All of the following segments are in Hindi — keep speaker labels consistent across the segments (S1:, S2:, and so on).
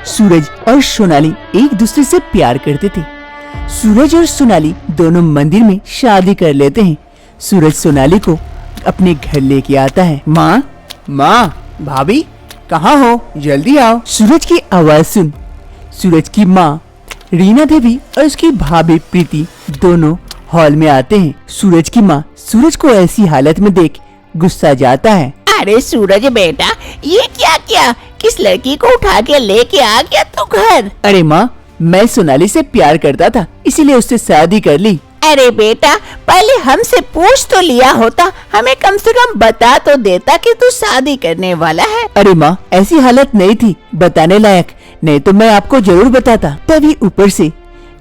S1: सूरज और सोनाली एक दूसरे से प्यार करते थे। सूरज और सोनाली दोनों मंदिर में शादी कर लेते हैं। सूरज सोनाली को अपने घर लेके आता है। माँ, भाभी कहाँ हो, जल्दी आओ। सूरज की आवाज सुन सूरज की माँ रीना देवी और उसकी भाभी प्रीति दोनों हॉल में आते हैं। सूरज की माँ सूरज को ऐसी हालत में देख गुस्सा जाता है।
S2: अरे सूरज बेटा, ये क्या किया? किस लड़की को उठा के लेके आ गया तू घर?
S1: अरे माँ, मैं सोनाली से प्यार करता था, इसीलिए उससे शादी कर ली।
S2: अरे बेटा, पहले हमसे पूछ तो लिया होता, हमें कम से कम बता तो देता कि तू शादी करने वाला है।
S1: अरे माँ, ऐसी हालत नहीं थी बताने लायक, नहीं तो मैं आपको जरूर बताता। तभी ऊपर से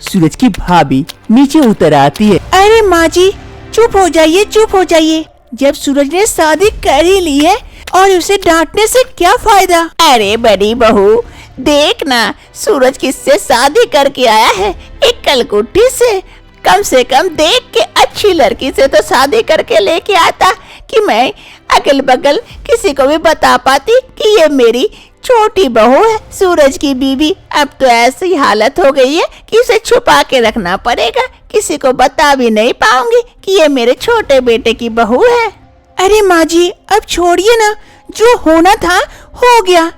S1: सूरज की भाभी नीचे उतर आती है।
S2: अरे माँ जी, चुप हो जाइए, चुप हो जाइए। जब सूरज ने शादी कर ही ली है और उसे डांटने से क्या फायदा? अरे बड़ी बहू, देख ना, सूरज किससे शादी करके आया है? एक कलकुट्टी से। कम देख के अच्छी लड़की से तो शादी करके लेके आता कि मैं अगल बगल किसी को भी बता पाती कि ये मेरी छोटी बहू है, सूरज की बीवी। अब तो ऐसी हालत हो गई है कि उसे छुपा के रखना पड़ेगा, किसी को बता भी नहीं पाऊंगी कि ये मेरे छोटे बेटे की बहू है। अरे माँ जी, अब छोड़िए ना, जो होना था हो गया।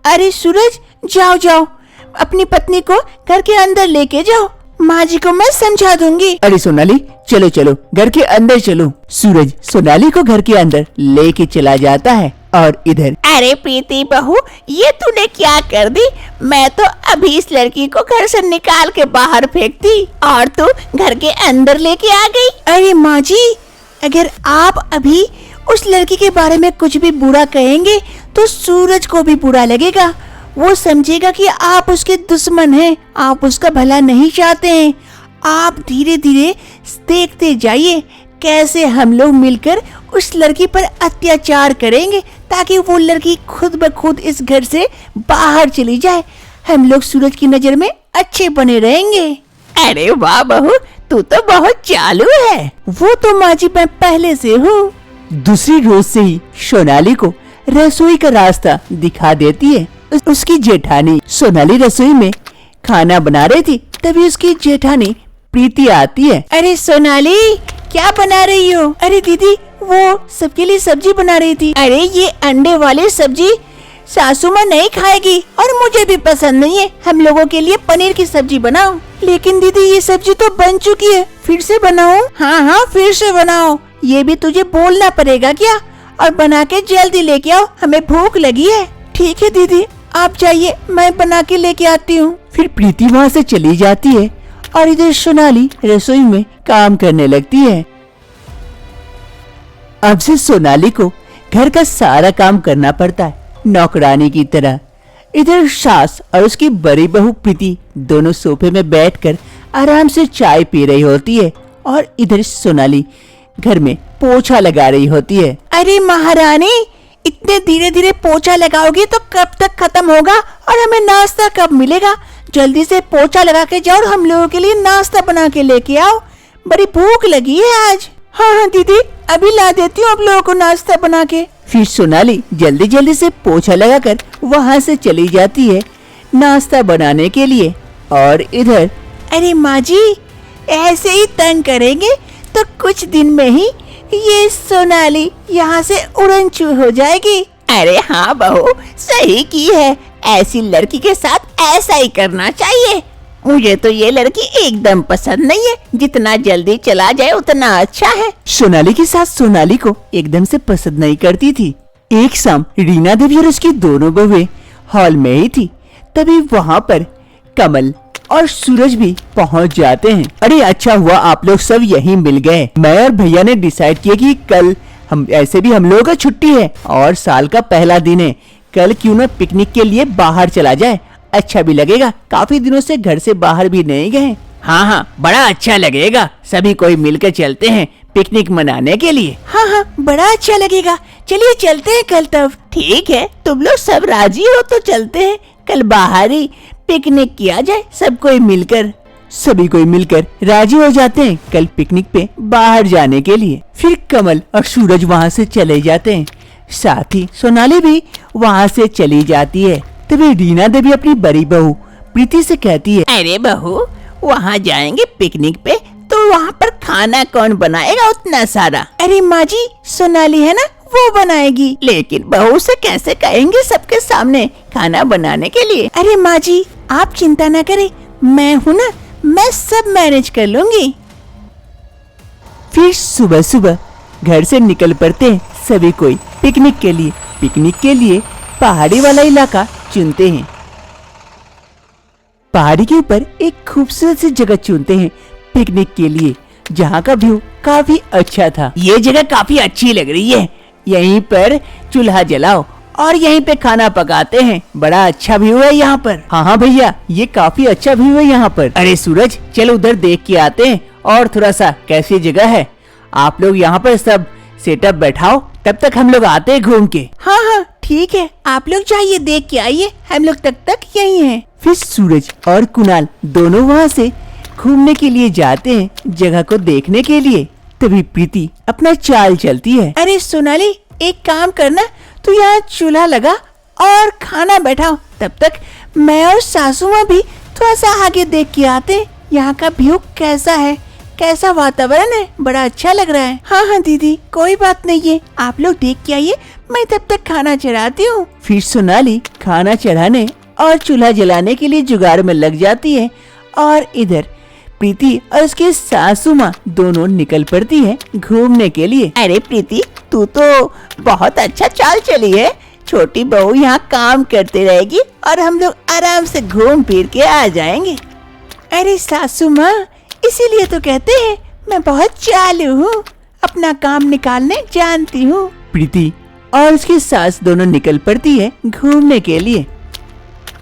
S2: अरे सूरज, जाओ जाओ, अपनी पत्नी को घर के अंदर लेके जाओ, माँ जी को मैं समझा दूंगी।
S1: अरे सोनाली, चलो चलो घर के अंदर चलो। सूरज सोनाली को घर के अंदर लेके चला जाता है और इधर।
S2: अरे प्रीति बहू, ये तूने क्या कर दी? मैं तो अभी इस लड़की को घर से निकाल के बाहर फेंकती और तू घर के अंदर लेके आ गई। अरे माँ जी, अगर आप अभी उस लड़की के बारे में कुछ भी बुरा कहेंगे तो सूरज को भी बुरा लगेगा। वो समझेगा कि आप उसके दुश्मन हैं, आप उसका भला नहीं चाहते हैं। आप धीरे धीरे देखते जाइए कैसे हम लोग मिलकर उस लड़की पर अत्याचार करेंगे ताकि वो लड़की खुद ब खुद इस घर से बाहर चली जाए। हम लोग सूरज की नजर में अच्छे बने रहेंगे। अरे वाह बहू, तू तो बहुत चालू है। वो तो माँ जी मैं पहले से हूँ।
S1: दूसरी रोज से ही सोनाली को रसोई का रास्ता दिखा देती है। उसकी जेठानी सोनाली रसोई में खाना बना रही थी, तभी उसकी जेठानी प्रीति आती है।
S2: अरे सोनाली, क्या बना रही हो? अरे दीदी, वो सबके लिए सब्जी बना रही थी। अरे ये अंडे वाली सब्जी सासू माँ नहीं खाएगी और मुझे भी पसंद नहीं है। हम लोगों के लिए पनीर की सब्जी बनाओ। लेकिन दीदी, ये सब्जी तो बन चुकी है, फिर से बनाओ। हाँ, फिर से बनाओ। ये भी तुझे बोलना पड़ेगा क्या? और बना के जल्दी लेके आओ, हमें भूख लगी है। ठीक है दीदी, आप जाइए, मैं बना के लेके आती हूँ।
S1: फिर प्रीति वहाँ से चली जाती है और इधर सोनाली रसोई में काम करने लगती है। अब से सोनाली को घर का सारा काम करना पड़ता है, नौकरानी की तरह। इधर सास और उसकी बड़ी बहू प्रीति दोनों सोफे में बैठकर आराम से चाय पी रही होती है और इधर सोनाली घर में पोछा लगा रही होती है।
S2: अरे महारानी, इतने धीरे धीरे पोछा लगाओगी तो कब तक खत्म होगा और हमें नाश्ता कब मिलेगा? जल्दी से पोछा लगा के जाओ और हम लोगों के लिए नाश्ता बना के लेके आओ, बड़ी भूख लगी है आज। हाँ दीदी, अभी ला देती हूँ आप लोगों को नाश्ता बना के।
S1: फिर सोनाली जल्दी जल्दी से पोछा लगाकर वहाँ से चली जाती है नाश्ता बनाने के लिए। और इधर,
S2: अरे माँ जी, ऐसे ही तंग करेंगे तो कुछ दिन में ही ये सोनाली यहाँ से उड़न छू हो जाएगी। अरे हाँ बहू, सही की है, ऐसी लड़की के साथ ऐसा ही करना चाहिए। मुझे तो ये लड़की एकदम पसंद नहीं है, जितना जल्दी चला जाए उतना अच्छा है।
S1: सोनाली की सास सोनाली को एकदम से पसंद नहीं करती थी। एक शाम रीना देवी और उसकी दोनों बहुएं हॉल में ही थी, तभी वहाँ पर कमल और सूरज भी पहुँच जाते हैं। अरे अच्छा हुआ आप लोग सब यहीं मिल गए। मैं और भैया ने डिसाइड किया कि कल हम ऐसे भी हम लोगों का छुट्टी है और साल का पहला दिन है, कल क्यों न पिकनिक के लिए बाहर चला जाए, अच्छा भी लगेगा। काफी दिनों से घर से बाहर भी नहीं गए।
S2: हाँ, बड़ा अच्छा लगेगा, सभी कोई मिलकर चलते हैं पिकनिक मनाने के लिए। हाँ, बड़ा अच्छा लगेगा, चलिए चलते हैं कल तब। ठीक है, तुम लोग सब राजी हो तो चलते हैं, कल बाहर ही पिकनिक किया जाए सब कोई मिलकर।
S1: सभी कोई मिलकर राजी हो जाते हैं कल पिकनिक पे बाहर जाने के लिए। फिर कमल और सूरज वहाँ से चले जाते हैं, साथ ही सोनाली भी वहाँ से चली जाती है। तभी रीना देवी अपनी बड़ी बहू प्रीति से कहती है,
S2: अरे बहू, वहाँ जाएंगे पिकनिक पे तो वहाँ पर खाना कौन बनाएगा उतना सारा? अरे माँ जी, सोनाली है ना, वो बनाएगी। लेकिन बहू से कैसे कहेंगे सबके सामने खाना बनाने के लिए? अरे माँ जी, आप चिंता न करें, मैं हूँ ना, मैं सब मैनेज कर लूँगी।
S1: फिर सुबह सुबह घर से निकल पड़ते हैं सभी कोई पिकनिक के लिए। पिकनिक के लिए पहाड़ी वाला इलाका चुनते हैं। पहाड़ी के ऊपर एक खूबसूरत सी जगह चुनते हैं पिकनिक के लिए, जहाँ का व्यू काफी अच्छा था। ये जगह काफी अच्छी लग रही है, यहीं पर चूल्हा जलाओ और यहीं पे खाना पकाते हैं। बड़ा अच्छा व्यू है यहाँ पर। हाँ भैया, ये काफी अच्छा व्यू है यहाँ पर। अरे सूरज, चल उधर देख के आते हैं और थोड़ा सा कैसी जगह है। आप लोग यहाँ पर सब सेटअप बैठाओ, तब तक हम लोग आते हैं घूम के।
S2: हाँ हाँ ठीक है, आप लोग जाइए, देख के आइए, हम लोग तक यही हैं।
S1: फिर सूरज और कुणाल दोनों वहाँ से घूमने के लिए जाते हैं जगह को देखने के लिए। तभी प्रीति अपना चाल चलती है।
S2: अरे सोनाली, एक काम करना, तू यहाँ चूल्हा लगा और खाना बैठाओ, तब तक मैं और सासू माँ भी थोड़ा सा आगे देख के आते हैं यहाँ का व्यू कैसा है, कैसा वातावरण है, बड़ा अच्छा लग रहा है। हाँ हाँ दीदी, कोई बात नहीं है, आप लोग देख के आइए, मैं तब तक खाना चढ़ाती हूँ।
S1: फिर सोनाली खाना चढ़ाने और चूल्हा जलाने के लिए जुगाड़ में लग जाती है और इधर प्रीति और उसकी सासू माँ दोनों निकल पड़ती है घूमने के लिए।
S2: अरे प्रीति, तू तो बहुत अच्छा चाल चली है। छोटी बहू यहाँ काम करती रहेगी और हम लोग आराम से घूम फिर के आ जाएंगे। अरे सासू माँ, इसीलिए तो कहते हैं मैं बहुत चालू हूँ, अपना काम निकालने जानती हूँ।
S1: प्रीति और उसकी सास दोनों निकल पड़ती है घूमने के लिए।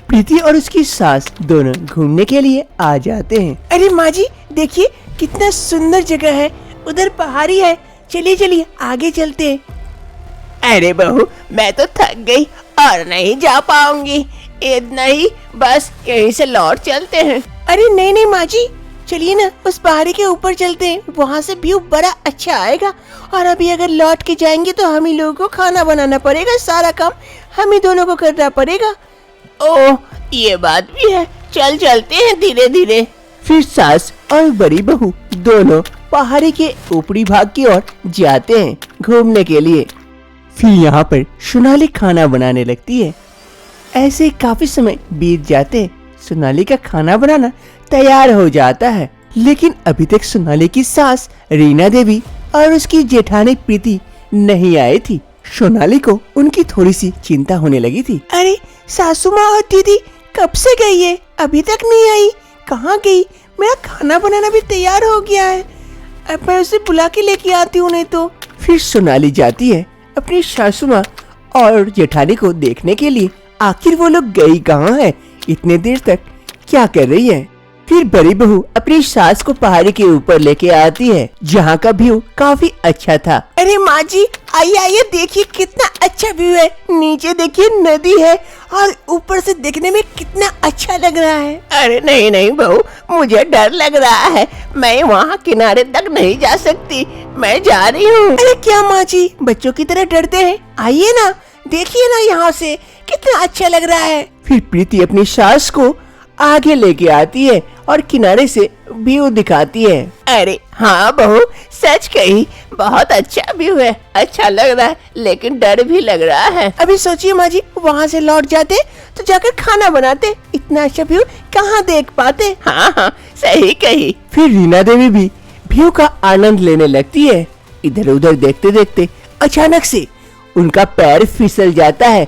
S1: प्रीति और उसकी सास दोनों घूमने के लिए आ जाते हैं।
S2: अरे माँ जी, देखिए कितना सुंदर जगह है, उधर पहाड़ी है, चलिए चलिए आगे चलते हैं। अरे बहू, मैं तो थक गई और नहीं जा पाऊंगी, इतना ही, बस यहीं से लौट चलते हैं। अरे नहीं नहीं माँ जी, चलिए ना, उस पहाड़ी के ऊपर चलते हैं, वहाँ से व्यू बड़ा अच्छा आएगा। और अभी अगर लौट के जाएंगे तो हम ही लोगों को खाना बनाना पड़ेगा, सारा काम हम ही दोनों को करना पड़ेगा। ओह, ये बात भी है, चल चलते हैं धीरे धीरे।
S1: फिर सास और बड़ी बहू दोनों पहाड़ी के ऊपरी भाग की ओर जाते हैं घूमने के लिए। फिर यहाँ पर सोनाली खाना बनाने लगती है। ऐसे काफी समय बीत जाते हैं, सोनाली का खाना बनाना तैयार हो जाता है। लेकिन अभी तक सोनाली की सास रीना देवी और उसकी जेठानी प्रीति नहीं आई थी। सोनाली को उनकी थोड़ी सी चिंता होने लगी थी।
S2: अरे सासू माँ और दीदी कब से गई है, अभी तक नहीं आई, कहाँ गई? मेरा खाना बनाना भी तैयार हो गया है, अब मैं उसे बुला के लेके आती हूँ नहीं तो।
S1: फिर सोनाली जाती है अपनी सासू माँ और जेठानी को देखने के लिए। आखिर वो लोग गई कहाँ है, इतने देर तक क्या कर रही है। फिर बड़ी बहू अपनी सास को पहाड़ी के ऊपर लेके आती है, जहाँ का व्यू काफी अच्छा था।
S2: अरे माँ जी, आइए आइए, देखिए कितना अच्छा व्यू है, नीचे देखिए नदी है और ऊपर से देखने में कितना अच्छा लग रहा है। अरे नहीं नहीं बहू, मुझे डर लग रहा है, मैं वहाँ किनारे तक नहीं जा सकती, मैं जा रही हूँ। अरे क्या माँ जी, बच्चों की तरह डरते हैं, आइए ना, देखिए ना यहाँ से कितना अच्छा लग रहा है।
S1: फिर प्रीति अपनी सास को आगे लेके आती है और किनारे से व्यू दिखाती है।
S2: अरे हाँ बहू, सच कही, बहुत अच्छा व्यू है, अच्छा लग रहा है, लेकिन डर भी लग रहा है। अभी सोचिए माँ जी, वहाँ से लौट जाते तो जाकर खाना बनाते, इतना अच्छा व्यू कहाँ देख पाते। हाँ हाँ सही कही।
S1: फिर रीना देवी भी व्यू का आनंद लेने लगती है। इधर उधर देखते देखते अचानक से उनका पैर फिसल जाता है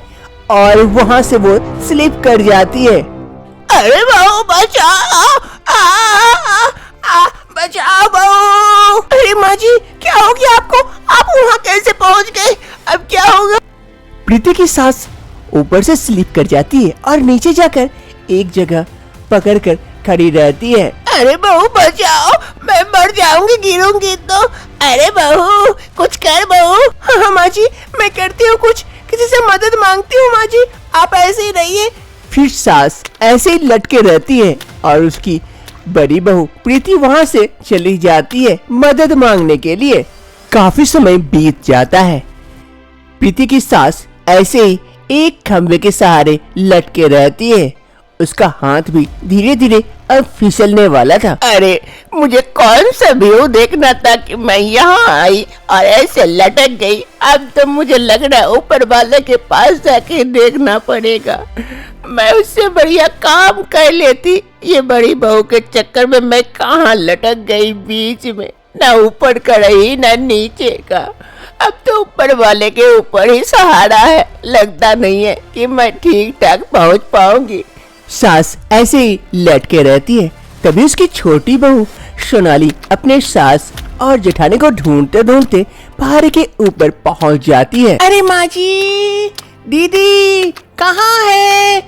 S1: और वहाँ से वो स्लिप कर जाती है।
S2: अरे बहू बचाओ, बचाओ बहू। अरे माँ जी, क्या हो गया आपको, आप वहाँ कैसे पहुँच गए, अब क्या होगा?
S1: प्रीति की सास ऊपर से स्लिप कर जाती है और नीचे जाकर एक जगह पकड़कर खड़ी रहती है।
S2: अरे बहू बचाओ, मैं मर जाऊंगी, गिरूंगी तो। अरे बहू कुछ कर बहू। हाँ माँ जी, मैं करती हूँ कुछ, किसी से मदद मांगती हूँ माँ जी, आप ऐसे ही रहिए।
S1: फिर सास ऐसे ही लटके रहती है और उसकी बड़ी बहू प्रीति वहाँ से चली जाती है मदद मांगने के लिए। काफी समय बीत जाता है। प्रीति की सास ऐसे ही एक खंभे के सहारे लटके रहती है। उसका हाथ भी धीरे धीरे अब फिसलने वाला था।
S2: अरे मुझे कौन सा व्यू देखना था कि मैं यहाँ आई और ऐसे लटक गई। अब तो मुझे लग रहा है ऊपर वाले के पास जाके देखना पड़ेगा। मैं उससे बढ़िया काम कर लेती। ये बड़ी बहू के चक्कर में मैं कहाँ लटक गई बीच में, ना ऊपर का रही ना नीचे का। अब तो ऊपर वाले के ऊपर ही सहारा है। लगता नहीं है कि मैं ठीक ठाक पहुँच पाऊंगी।
S1: सास ऐसे ही लटके रहती है। तभी उसकी छोटी बहू सोनाली अपने सास और जेठानी को ढूंढते ढूंढते पहाड़ के ऊपर पहुंच जाती है।
S2: अरे माँ जी, दीदी कहाँ है?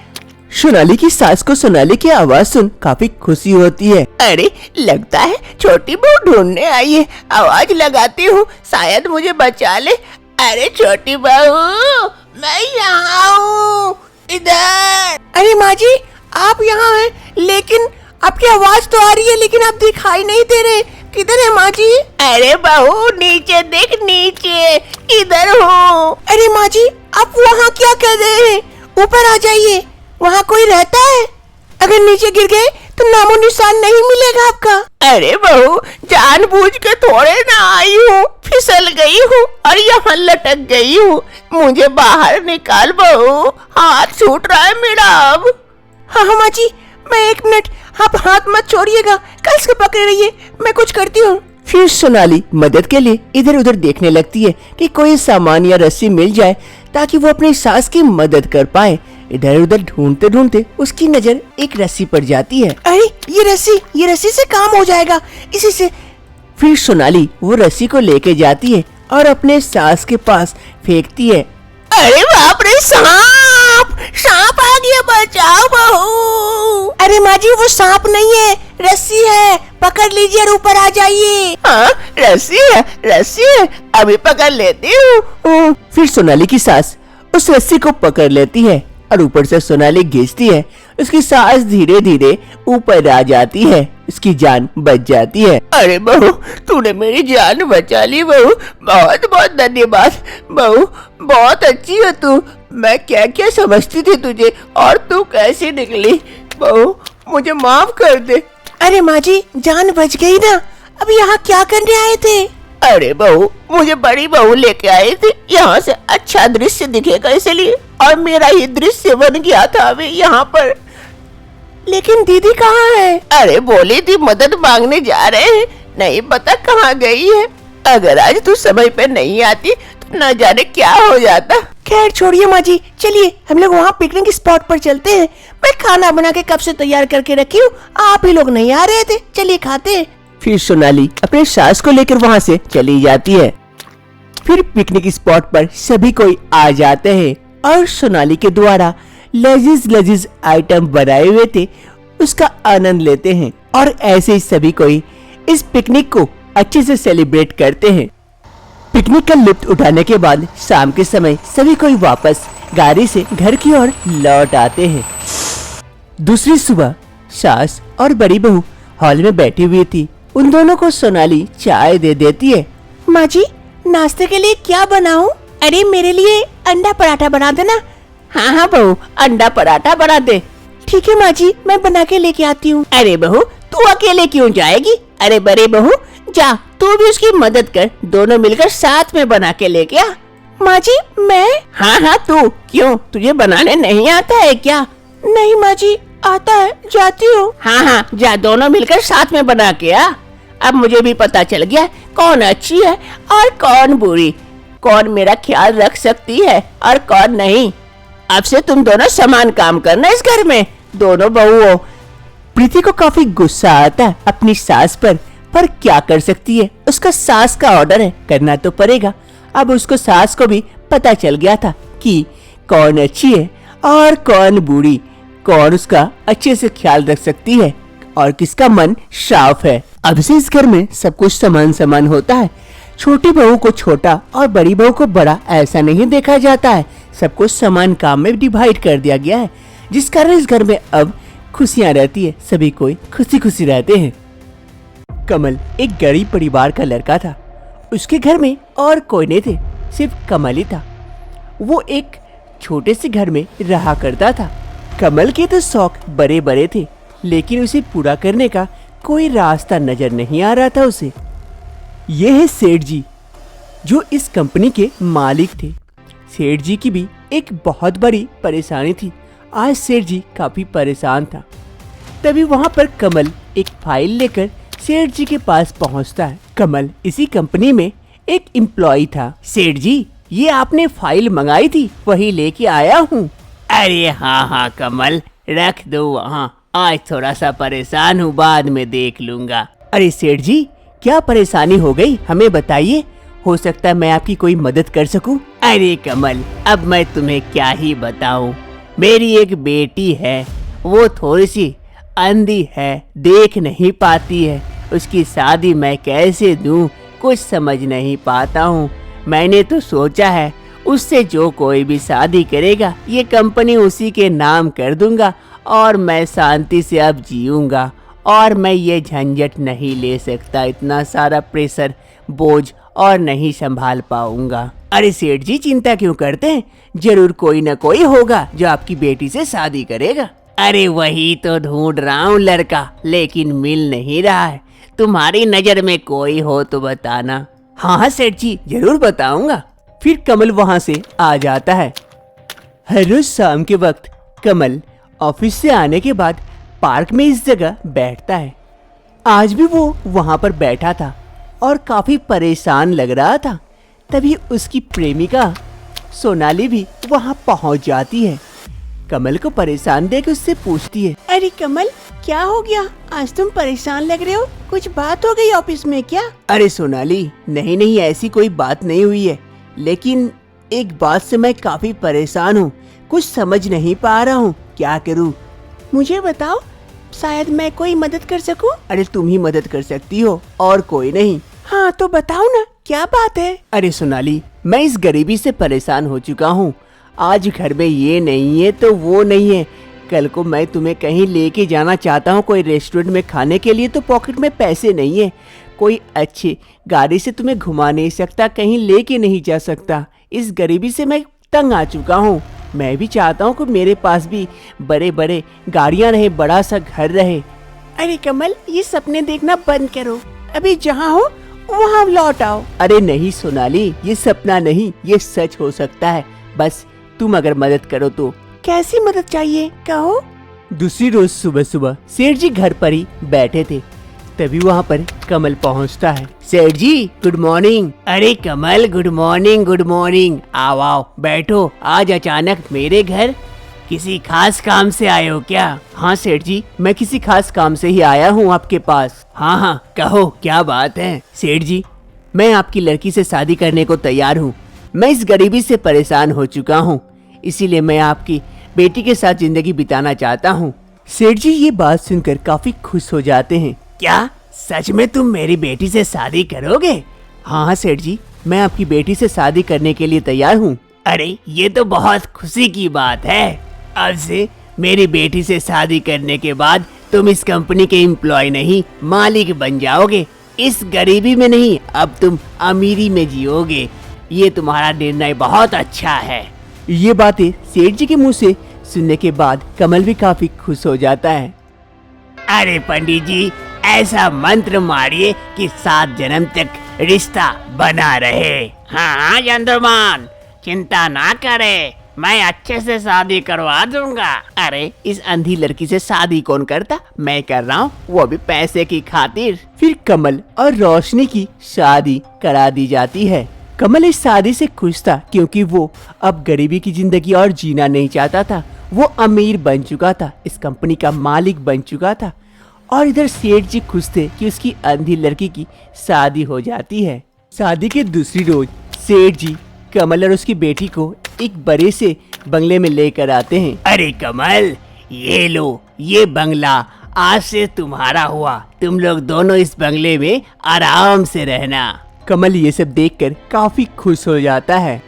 S1: सोनाली की सास को सोनाली की आवाज सुन काफी खुशी होती है।
S2: अरे लगता है छोटी बहू ढूंढने आई है। आवाज लगाती हूँ, शायद मुझे बचा ले। अरे छोटी बहू, मैं यहाँ हूँ, इधर। अरे माँ जी, आप यहाँ हैं, लेकिन आपकी आवाज तो आ रही है, लेकिन आप दिखाई नहीं दे रहे। किधर है माँ जी? अरे बहू नीचे देख, नीचे। इधर हूँ। अरे माँ जी, आप वहाँ क्या कर रहे हैं? ऊपर आ जाइए, वहाँ कोई रहता है। अगर नीचे गिर गए तो नामो निशान नहीं मिलेगा आपका। अरे बहू, जानबूझ के थोड़े ना आई हूँ, फिसल गई हूँ और यहाँ लटक गई हूँ। मुझे बाहर निकाल बहू, हाथ छूट रहा है मेरा अब। हाँ हाँ माँ जी, मैं 1 मिनट, आप हाथ मत छोड़िएगा, कस के पकड़े रहिए, मैं कुछ करती हूँ।
S1: फिर सोनाली मदद के लिए इधर उधर देखने लगती है कि कोई सामान या रस्सी मिल जाए ताकि वो अपनी सास की मदद कर पाए। इधर उधर ढूंढते ढूंढते उसकी नजर एक रस्सी पर जाती है।
S2: अरे ये रस्सी से काम हो जाएगा, इसी से।
S1: फिर सोनाली वो रस्सी को लेके जाती है और अपने सास के पास फेंकती है।
S2: अरे बाप रे, सांप सांप आ गया, बचाओ बहू। अरे माँ जी, वो सांप नहीं है, रस्सी है, पकड़ लीजिए और ऊपर आ जाइए। हाँ रस्सी है, अभी पकड़ लेती हूँ।
S1: फिर सोनाली की सास उस रस्सी को पकड़ लेती है और ऊपर से सोनाली खींचती है। उसकी सास धीरे धीरे ऊपर आ जाती है, उसकी जान बच जाती है।
S2: अरे बहू, तूने मेरी जान बचा ली बहू, बहुत बहुत धन्यवाद बहू, बहुत अच्छी है तू। मैं क्या क्या समझती थी तुझे, और तू कैसी निकली बहू, मुझे माफ कर दे। अरे माँ जी, जान बच गई ना। अब यहाँ क्या करने आए थे? अरे बहू, मुझे बड़ी बहू लेके आई थी, यहाँ से अच्छा दृश्य दिखेगा इसलिए, और मेरा ही दृश्य बन गया था अभी यहाँ पर। लेकिन दीदी कहाँ है? अरे बोली थी मदद मांगने जा रहे हैं, नहीं पता कहाँ गई है। अगर आज तू समय पे नहीं आती तो न जाने क्या हो जाता। खैर छोड़िए माँ जी, चलिए हम लोग वहाँ पिकनिक स्पॉट पर चलते हैं। मैं खाना बना के कब से तैयार करके रखी हूँ, आप ही लोग नहीं आ रहे थे, चलिए खाते हैं।
S1: फिर सोनाली अपने सास को लेकर वहाँ से चली जाती है। फिर पिकनिक स्पॉट पर सभी कोई आ जाते हैं और सोनाली के द्वारा लजीज आइटम बनाए हुए थे उसका आनंद लेते हैं, और ऐसे ही सभी कोई इस पिकनिक को अच्छे से सेलिब्रेट करते हैं। पिकनिक का लुत्फ उठाने के बाद शाम के समय सभी कोई वापस गाड़ी से घर की ओर लौट आते हैं। दूसरी सुबह सास और बड़ी बहू हॉल में बैठी हुई थी। उन दोनों को सोनाली चाय दे देती है।
S2: माँ जी, नाश्ते के लिए क्या बनाऊं? अरे मेरे लिए अंडा पराठा बना देना। हाँ हाँ बहू, अंडा पराठा बना दे। ठीक है माँ जी, मैं बना के लेके आती हूँ। अरे बहू, तू अकेले क्यों जाएगी? अरे बड़े बहू, जा तू भी उसकी मदद कर, दोनों मिलकर साथ में बना के लेके आ। माँ जी मैं? हाँ हाँ तू, क्यों तुझे बनाने नहीं आता है क्या? नहीं माँ जी, आता है, जाती हूँ। हाँ हाँ जा, दोनों मिलकर साथ में बना के आ। अब मुझे भी पता चल गया कौन अच्छी है और कौन बुरी, कौन मेरा ख्याल रख सकती है और कौन नहीं। अब से तुम दोनों समान काम करना इस घर में, दोनों बहुओं।
S1: प्रीति को काफी गुस्सा आता है अपनी सास पर क्या कर सकती है, उसका सास का ऑर्डर है, करना तो पड़ेगा। अब उसको सास को भी पता चल गया था कि कौन अच्छी है और कौन बुरी, कौन उसका अच्छे से ख्याल रख सकती है और किसका मन साफ है। अब से इस घर में सब कुछ समान समान होता है। छोटी बहू को छोटा और बड़ी बहू को बड़ा ऐसा नहीं देखा जाता है, सब कुछ समान काम में डिवाइड कर दिया गया है, जिस कारण इस घर में अब खुशियां रहती है, सभी कोई खुशी खुशी रहते हैं। कमल एक गरीब परिवार का लड़का था। उसके घर में और कोई नहीं थे, सिर्फ कमल ही था। वो एक छोटे से घर में रहा करता था। कमल के तो शौक बड़े बड़े थे, लेकिन उसे पूरा करने का कोई रास्ता नजर नहीं आ रहा था उसे। ये है सेठ जी, जो इस कंपनी के मालिक थे। सेठ जी की भी एक बहुत बड़ी परेशानी थी। आज सेठ जी काफी परेशान था। तभी वहां पर कमल एक फाइल लेकर सेठ जी के पास पहुंचता है। कमल इसी कंपनी में एक एम्प्लॉय था। सेठ जी, ये आपने फाइल मंगाई थी, वही लेके आया हूँ।
S2: अरे हाँ कमल, रख दो वहाँ। आज थोड़ा सा परेशान हूँ, बाद में देख लूंगा।
S1: अरे सेठ जी, क्या परेशानी हो गई, हमें बताइए, हो सकता है मैं आपकी कोई मदद कर सकूं।
S2: अरे कमल, अब मैं तुम्हें क्या ही बताऊं। मेरी एक बेटी है, वो थोड़ी सी अंधी है, देख नहीं पाती है। उसकी शादी मैं कैसे दूं, कुछ समझ नहीं पाता हूँ। मैंने तो सोचा है उससे जो कोई भी शादी करेगा, ये कंपनी उसी के नाम कर दूंगा और मैं शांति से अब जीऊंगा। और मैं ये झंझट नहीं ले सकता, इतना सारा प्रेशर, बोझ और नहीं संभाल पाऊंगा।
S1: अरे सेठ जी, चिंता क्यों करते हैं, जरूर कोई न कोई होगा जो आपकी बेटी से शादी करेगा।
S2: अरे वही तो ढूंढ रहा हूँ लड़का, लेकिन मिल नहीं रहा है। तुम्हारी नजर में कोई हो तो बताना।
S1: हाँ सेठ जी, जरूर बताऊंगा। फिर कमल वहां से आ जाता है। हर रोज शाम के वक्त कमल ऑफिस से आने के बाद पार्क में इस जगह बैठता है। आज भी वो वहां पर बैठा था और काफी परेशान लग रहा था। तभी उसकी प्रेमिका सोनाली भी वहां पहुंच जाती है। कमल को परेशान देख उससे पूछती है,
S3: अरे कमल, क्या हो गया? आज तुम परेशान लग रहे हो, कुछ बात हो गई ऑफिस में क्या?
S1: अरे सोनाली, नहीं ऐसी कोई बात नहीं हुई है, लेकिन एक बात से मैं काफी परेशान हूँ, कुछ समझ नहीं पा रहा हूँ, क्या करूँ?
S3: मुझे बताओ, शायद मैं कोई मदद कर सकूं।
S1: अरे तुम ही मदद कर सकती हो और कोई नहीं।
S3: हाँ तो बताओ ना, क्या बात है?
S1: अरे सोनाली, मैं इस गरीबी से परेशान हो चुका हूँ। आज घर में ये नहीं है तो वो नहीं है। कल को मैं तुम्हें कहीं लेके जाना चाहता हूँ, कोई रेस्टोरेंट में खाने के लिए, तो पॉकेट में पैसे नहीं है। कोई अच्छी गाड़ी से तुम्हें घुमा नहीं सकता, कहीं लेके नहीं जा सकता। इस गरीबी से मैं तंग आ चुका हूँ। मैं भी चाहता हूँ कि मेरे पास भी बड़े बड़े गाड़ियाँ रहे, बड़ा सा घर रहे।
S3: अरे कमल, ये सपने देखना बंद करो, अभी जहाँ हो वहाँ लौट आओ।
S1: अरे नहीं सोनाली, ये सपना नहीं, ये सच हो सकता है। बस तुम अगर मदद करो तो।
S3: कैसी मदद चाहिए, कहो।
S1: दूसरी रोज सुबह सुबह सेठ जी घर पर ही बैठे थे। तभी वहाँ पर कमल पहुँचता है।
S2: सेठ जी, गुड मॉर्निंग। अरे कमल, गुड मॉर्निंग गुड मॉर्निंग। आओ आओ बैठो। आज अचानक मेरे घर, किसी खास काम से आए हो क्या?
S1: हाँ सेठ जी, मैं किसी खास काम से ही आया हूँ आपके पास।
S2: हाँ कहो, क्या बात है?
S1: सेठ जी, मैं आपकी लड़की से शादी करने को तैयार हूँ। मैं इस गरीबी से परेशान हो चुका हूँ, इसीलिए मैं आपकी बेटी के साथ जिंदगी बिताना चाहता हूँ। सेठ जी ये बात सुनकर काफी खुश हो जाते हैं।
S2: क्या सच में तुम मेरी बेटी से शादी करोगे?
S1: हाँ सेठ जी, मैं आपकी बेटी से शादी करने के लिए तैयार हूँ।
S2: अरे ये तो बहुत खुशी की बात है। अब से मेरी बेटी से शादी करने के बाद तुम इस कंपनी के एम्प्लॉय नहीं, मालिक बन जाओगे। इस गरीबी में नहीं, अब तुम अमीरी में जियोगे। ये तुम्हारा निर्णय बहुत अच्छा है।
S1: ये बातें सेठ जी के मुंह से सुनने के बाद कमल भी काफी खुश हो जाता है।
S2: अरे पंडित जी, ऐसा मंत्र मारिए कि 7 जन्म तक रिश्ता बना रहे। हाँ चंद्रमान, चिंता ना करे, मैं अच्छे से शादी करवा दूंगा।
S1: अरे इस अंधी लड़की से शादी कौन करता, मैं कर रहा हूँ, वो भी पैसे की खातिर। फिर कमल और रोशनी की शादी करा दी जाती है। कमल इस शादी से खुश था, क्योंकि वो अब गरीबी की जिंदगी और जीना नहीं चाहता था। वो अमीर बन चुका था, इस कंपनी का मालिक बन चुका था। और इधर सेठ जी खुश थे कि उसकी अंधी लड़की की शादी हो जाती है। शादी के दूसरी रोज सेठ जी कमल और उसकी बेटी को एक बड़े से बंगले में लेकर आते हैं।
S2: अरे कमल, ये लो, ये बंगला आज से तुम्हारा हुआ। तुम लोग दोनों इस बंगले में आराम से रहना।
S1: कमल ये सब देखकर काफी खुश हो जाता है।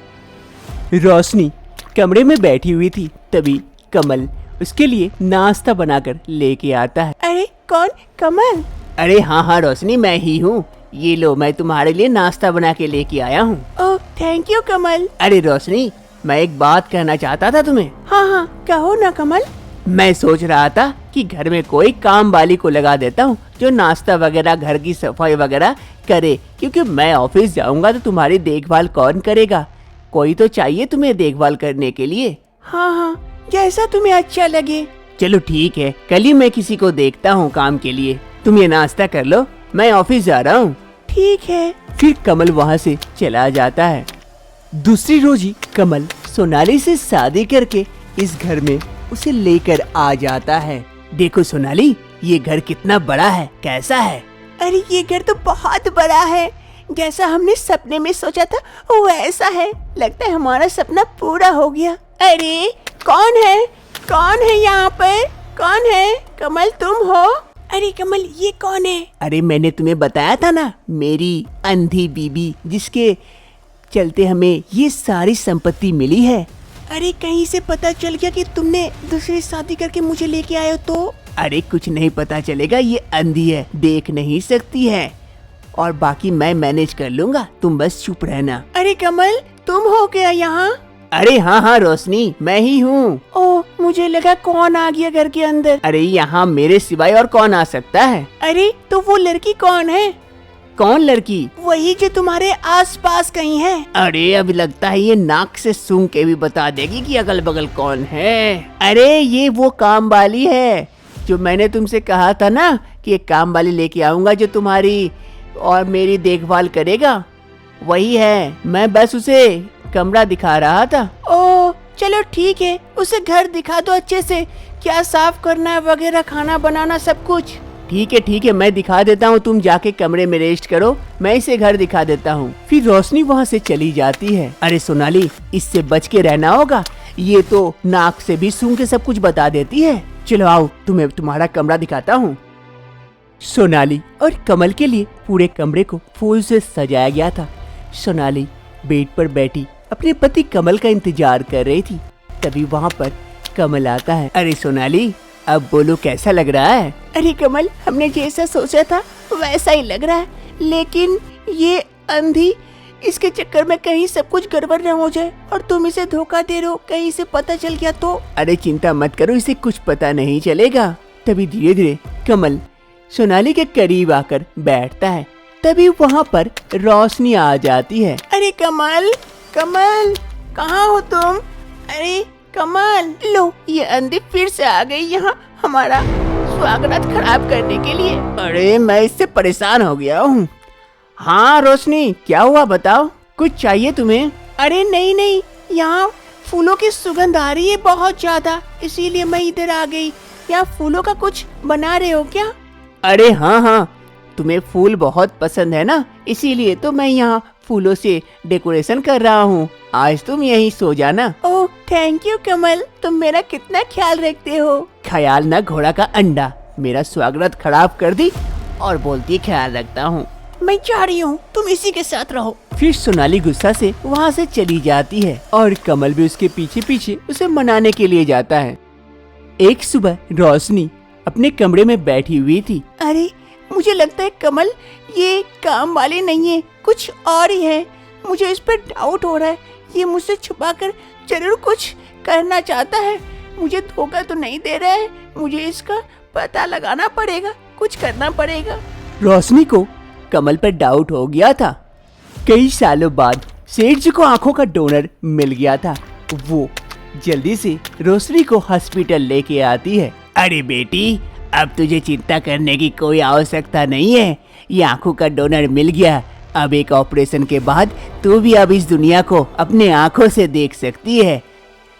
S1: रोशनी कमरे में बैठी हुई थी, तभी कमल उसके लिए नाश्ता बनाकर लेके आता है।
S3: अरे कौन? कमल?
S1: अरे हाँ रोशनी, मैं ही हूँ। ये लो, मैं तुम्हारे लिए नाश्ता बना के लेके आया हूँ।
S3: ओह थैंक यू कमल।
S1: अरे रोशनी, मैं एक बात कहना चाहता था तुम्हें।
S3: हाँ हाँ कहो ना कमल।
S1: मैं सोच रहा था कि घर में कोई काम वाली को लगा देता हूँ जो नाश्ता वगैरह घर की सफाई वगैरह करे, क्योंकि मैं ऑफिस जाऊंगा तो तुम्हारी देखभाल कौन करेगा? कोई तो चाहिए तुम्हें देखभाल करने के लिए।
S3: हाँ हाँ जैसा तुम्हें अच्छा लगे।
S1: चलो ठीक है, कल ही मैं किसी को देखता हूँ काम के लिए। तुम ये नाश्ता कर लो, मैं ऑफिस जा रहा हूँ।
S3: ठीक है।
S1: फिर कमल वहाँ से चला जाता है। दूसरी रोज ही कमल सोनाली से शादी करके इस घर में उसे लेकर आ जाता है। देखो सोनाली, ये घर कितना बड़ा है, कैसा है?
S3: अरे ये घर तो बहुत बड़ा है, जैसा हमने सपने में सोचा था वैसा है। लगता है हमारा सपना पूरा हो गया। अरे कौन है? कौन है यहाँ पर? कौन है? कमल तुम हो? अरे कमल ये कौन है?
S1: अरे मैंने तुम्हें बताया था ना, मेरी अंधी बीबी, जिसके चलते हमें ये सारी संपत्ति मिली है।
S3: अरे कहीं से पता चल गया कि तुमने दूसरी शादी करके मुझे लेके आए हो तो?
S1: अरे कुछ नहीं पता चलेगा, ये अंधी है, देख नहीं सकती है, और बाकी मैं मैनेज कर लूँगा, तुम बस चुप रहना।
S3: अरे कमल तुम हो क्या यहाँ?
S1: अरे हाँ हाँ रोशनी, मैं ही हूँ।
S3: ओह मुझे लगा कौन आ गया घर के अंदर।
S1: अरे यहाँ मेरे सिवाय और कौन आ सकता है?
S3: अरे तो वो लड़की कौन है?
S1: कौन लड़की?
S3: वही जो तुम्हारे आसपास कहीं है।
S1: अरे अब लगता है ये नाक से सूंघ के भी बता देगी कि अगल बगल कौन है। अरे ये वो काम वाली है जो मैंने तुमसे कहा था ना कि एक काम वाली लेके आऊंगा जो तुम्हारी और मेरी देखभाल करेगा, वही है। मैं बस उसे कमरा दिखा रहा था।
S3: ओह चलो ठीक है, उसे घर दिखा दो अच्छे से, क्या साफ करना है वगैरह, खाना बनाना सब कुछ।
S1: ठीक है, मैं दिखा देता हूँ, तुम जाके कमरे में रेस्ट करो, मैं इसे घर दिखा देता हूँ। फिर रोशनी वहाँ से चली जाती है। अरे सोनाली, इससे बच के रहना होगा, ये तो नाक से भी सूंघ के सब कुछ बता देती है। चलो आओ, तुम्हें तुम्हारा कमरा दिखाता हूँ। सोनाली और कमल के लिए पूरे कमरे को फूल से सजाया गया था। सोनाली बेड पर बैठी अपने पति कमल का इंतजार कर रही थी। तभी वहाँ पर कमल आता है। अरे सोनाली, अब बोलो कैसा लग रहा है?
S3: अरे कमल, हमने जैसा सोचा था वैसा ही लग रहा है, लेकिन ये अंधी, इसके चक्कर में कहीं सब कुछ गड़बड़ न हो जाए और तुम इसे धोखा दे रहे हो, कहीं इसे पता चल गया तो?
S1: अरे चिंता मत करो, इसे कुछ पता नहीं चलेगा। तभी धीरे धीरे कमल सोनाली के करीब आकर बैठता है। तभी वहाँ पर रोशनी आ जाती है।
S3: अरे कमल, कमल कहाँ हो तुम? अरे कमल, लो ये अंधी फिर से आ गई यहाँ हमारा स्वागत खराब करने के लिए।
S1: अरे मैं इससे परेशान हो गया हूँ। हाँ रोशनी, क्या हुआ बताओ, कुछ चाहिए तुम्हें?
S3: अरे नहीं नहीं, यहाँ फूलों की सुगंध आ रही है बहुत ज्यादा, इसीलिए मैं इधर आ गई। यहाँ फूलों का कुछ बना रहे हो क्या?
S1: अरे हाँ, तुम्हें फूल बहुत पसंद है ना, इसीलिए तो मैं यहाँ फूलों से डेकोरेशन कर रहा हूँ। आज तुम यहीं सो जाना।
S3: ओह थैंक यू कमल, तुम मेरा कितना ख्याल रखते हो।
S1: ख्याल ना घोड़ा का अंडा, मेरा स्वागत खराब कर दी और बोलती ख्याल रखता हूँ।
S3: मैं जा रही हूँ, तुम इसी के साथ रहो।
S1: फिर सोनाली गुस्सा से वहाँ से चली जाती है और कमल भी उसके पीछे पीछे उसे मनाने के लिए जाता है। एक सुबह रोशनी अपने कमरे में बैठी हुई थी।
S3: अरे मुझे लगता है कमल ये काम वाले नहीं है, कुछ और ही है। मुझे इस पर डाउट हो रहा है, ये मुझसे छुपाकर जरूर कुछ करना चाहता है। मुझे धोखा तो नहीं दे रहा है, मुझे इसका पता लगाना पड़ेगा, कुछ करना पड़ेगा।
S1: रोशनी को कमल पर डाउट हो गया था। कई सालों बाद सेठ जी को आंखों का डोनर मिल गया था। वो जल्दी से रोशनी को हॉस्पिटल लेके आती है। अरे बेटी, अब तुझे चिंता करने की कोई आवश्यकता नहीं है, ये आंखों का डोनर मिल गया। अब एक ऑपरेशन के बाद तू भी अब इस दुनिया को अपने आंखों से देख सकती है।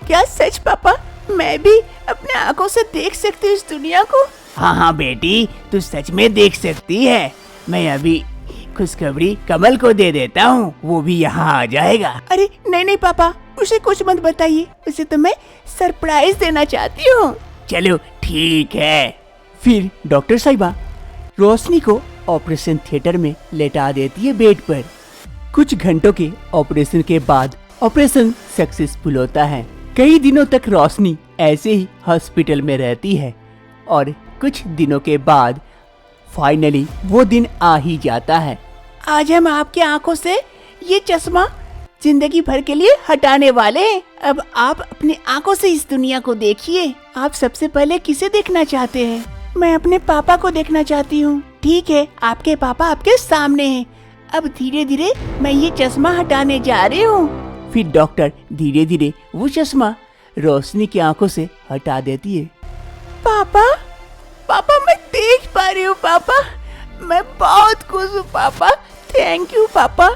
S3: क्या सच पापा? मैं भी अपने आंखों से देख सकती हूँ इस दुनिया को?
S1: हाँ बेटी, तू सच में देख सकती है। मैं अभी खुशखबरी कमल को दे देता हूँ, वो भी यहाँ आ जाएगा।
S3: अरे नहीं पापा, उसे कुछ मत बताइए, उसे तो मैं सरप्राइज देना चाहती हूँ।
S1: चलो ठीक है। फिर डॉक्टर साहिबा रोशनी को ऑपरेशन थिएटर में लेटा देती है बेड पर। कुछ घंटों के ऑपरेशन के बाद ऑपरेशन सक्सेसफुल होता है। कई दिनों तक रोशनी ऐसे ही हॉस्पिटल में रहती है और कुछ दिनों के बाद फाइनली वो दिन आ ही जाता है।
S3: आज हम आपकी आंखों से ये चश्मा जिंदगी भर के लिए हटाने वाले हैं। अब आप अपनी आंखों से इस दुनिया को देखिए। आप सबसे पहले किसे देखना चाहते हैं? मैं अपने पापा को देखना चाहती हूँ। ठीक है, आपके पापा आपके सामने हैं। अब धीरे धीरे मैं ये चश्मा हटाने जा रही हूँ।
S1: फिर डॉक्टर धीरे धीरे वो चश्मा रोशनी की आंखों से हटा देती है।
S3: पापा, पापा मैं देख पा रही हूँ पापा। मैं बहुत खुश हूँ पापा। थैंक यू पापा।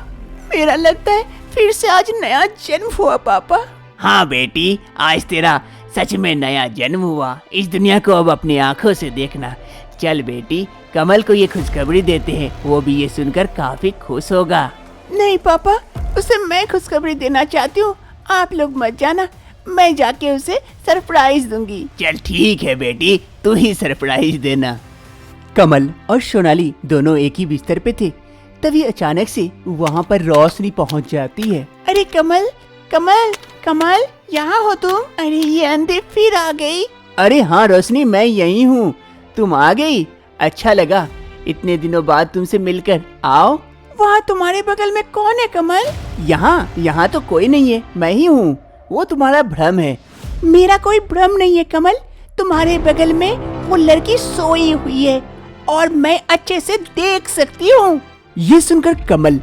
S3: मेरा लगता है फिर से आज नया जन्म हुआ पापा।
S2: हाँ बेटी, आज तेरा सच में नया जन्म हुआ। इस दुनिया को अब अपनी आंखों से देखना। चल बेटी, कमल को ये खुशखबरी देते हैं, वो भी ये सुनकर काफी खुश होगा।
S3: नहीं पापा, उसे मैं खुशखबरी देना चाहती हूँ। आप लोग मत जाना, मैं जाके उसे सरप्राइज दूंगी।
S2: चल ठीक है बेटी, तू ही सरप्राइज देना।
S1: कमल और सोनाली दोनों एक ही बिस्तर पे थे। तभी अचानक से वहाँ पर रोशनी पहुँच जाती है।
S3: अरे कमल, कमल, कमल, यहाँ हो तुम? अरे ये अंधे फिर आ गई।
S1: अरे हाँ रोशनी, मैं यही हूँ। तुम आ गई, अच्छा लगा इतने दिनों बाद तुमसे मिलकर। आओ।
S3: वहाँ तुम्हारे बगल में कौन है कमल?
S1: यहाँ तो कोई नहीं है, मैं ही हूँ। वो तुम्हारा भ्रम है।
S3: मेरा कोई भ्रम नहीं है कमल। तुम्हारे बगल में वो लड़की सोई हुई है और मैं अच्छे से देख सकती हूँ।
S1: ये सुनकर कमल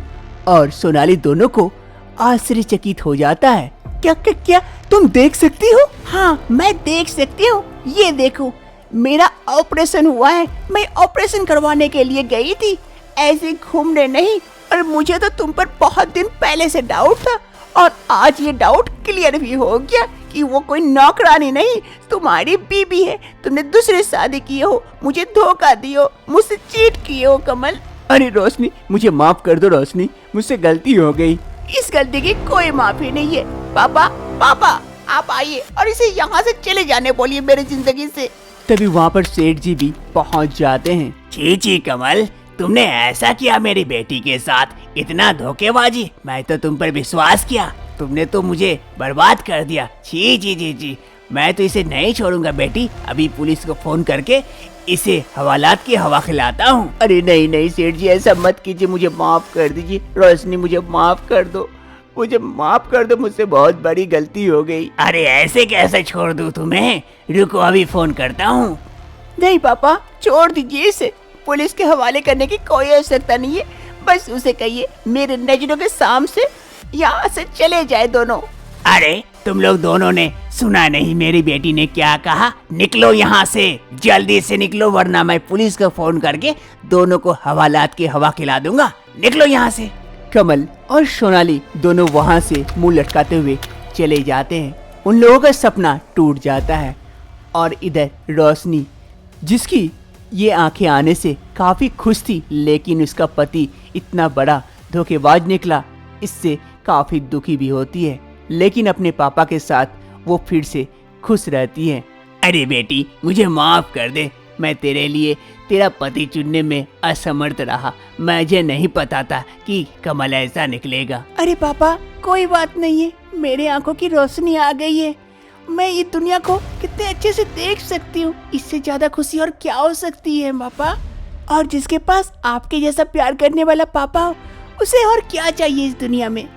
S1: और सोनाली दोनों को आश्चर्यचकित हो जाता है।
S3: क्या तुम देख सकती हो? हाँ, मैं देख सकती हूँ। ये देखो, मेरा ऑपरेशन हुआ है। मैं ऑपरेशन करवाने के लिए गई थी, ऐसे घूमने नहीं। और मुझे तो तुम पर बहुत दिन पहले से डाउट था और आज ये डाउट क्लियर भी हो गया कि वो कोई नौकरानी नहीं, तुम्हारी बीबी है। तुमने दूसरी शादी की हो, मुझे धोखा दियो, मुझसे चीट किए हो कमल।
S1: अरे रोशनी, मुझे माफ कर दो रोशनी, मुझसे गलती हो गई।
S3: इस गलती की कोई माफी नहीं है। पापा, पापा आप आइए और इसे यहाँ से चले जाने बोलिए मेरी जिंदगी से।
S1: तभी वहाँ पर सेठ जी भी पहुँच जाते हैं।
S2: छी कमल, तुमने ऐसा किया मेरी बेटी के साथ? इतना धोखेबाजी! मैं तो तुम पर विश्वास किया, तुमने तो मुझे बर्बाद कर दिया। छी, मैं तो इसे नहीं छोड़ूंगा बेटी। अभी पुलिस को फोन करके इसे हवालात की हवा खिलाता हूँ।
S1: अरे नहीं सेठ जी, ऐसा मत कीजिए, मुझे माफ कर दीजिए। रोशनी मुझे माफ कर दो, मुझे माफ कर दो, मुझसे बहुत बड़ी गलती हो गई।
S2: अरे ऐसे कैसे छोड़ दूँ तुम्हें? रुको, अभी फोन करता हूँ।
S3: नहीं पापा, छोड़ दीजिए इसे। पुलिस के हवाले करने की कोई आवश्यकता नहीं है। बस उसे कहिए मेरे नजरों के सामने से यहाँ से चले जाए दोनों।
S2: अरे तुम लोग दोनों ने सुना नहीं मेरी बेटी ने क्या कहा? निकलो यहाँ से, जल्दी से निकलो, वरना मैं पुलिस को फोन करके दोनों को हवालात की हवा खिला दूंगा। निकलो यहाँ से।
S1: कमल और सोनाली दोनों वहाँ से मुंह लटकाते हुए चले जाते हैं। उन लोगों का सपना टूट जाता है और इधर रोशनी, जिसकी ये आंखें आने से काफी खुश थी, लेकिन उसका पति इतना बड़ा धोखेबाज निकला, इससे काफी दुखी भी होती है। लेकिन अपने पापा के साथ वो फिर से खुश रहती है।
S2: अरे बेटी, मुझे माफ कर दे, मैं तेरे लिए तेरा पति चुनने में असमर्थ रहा। मुझे नहीं पता था कि कमल ऐसा निकलेगा।
S3: अरे पापा, कोई बात नहीं है, मेरे आंखों की रोशनी आ गई है। मैं ये दुनिया को कितने अच्छे से देख सकती हूँ। इससे ज्यादा खुशी और क्या हो सकती है पापा? और जिसके पास आपके जैसा प्यार करने वाला पापा हो, उसे और क्या चाहिए इस दुनिया में?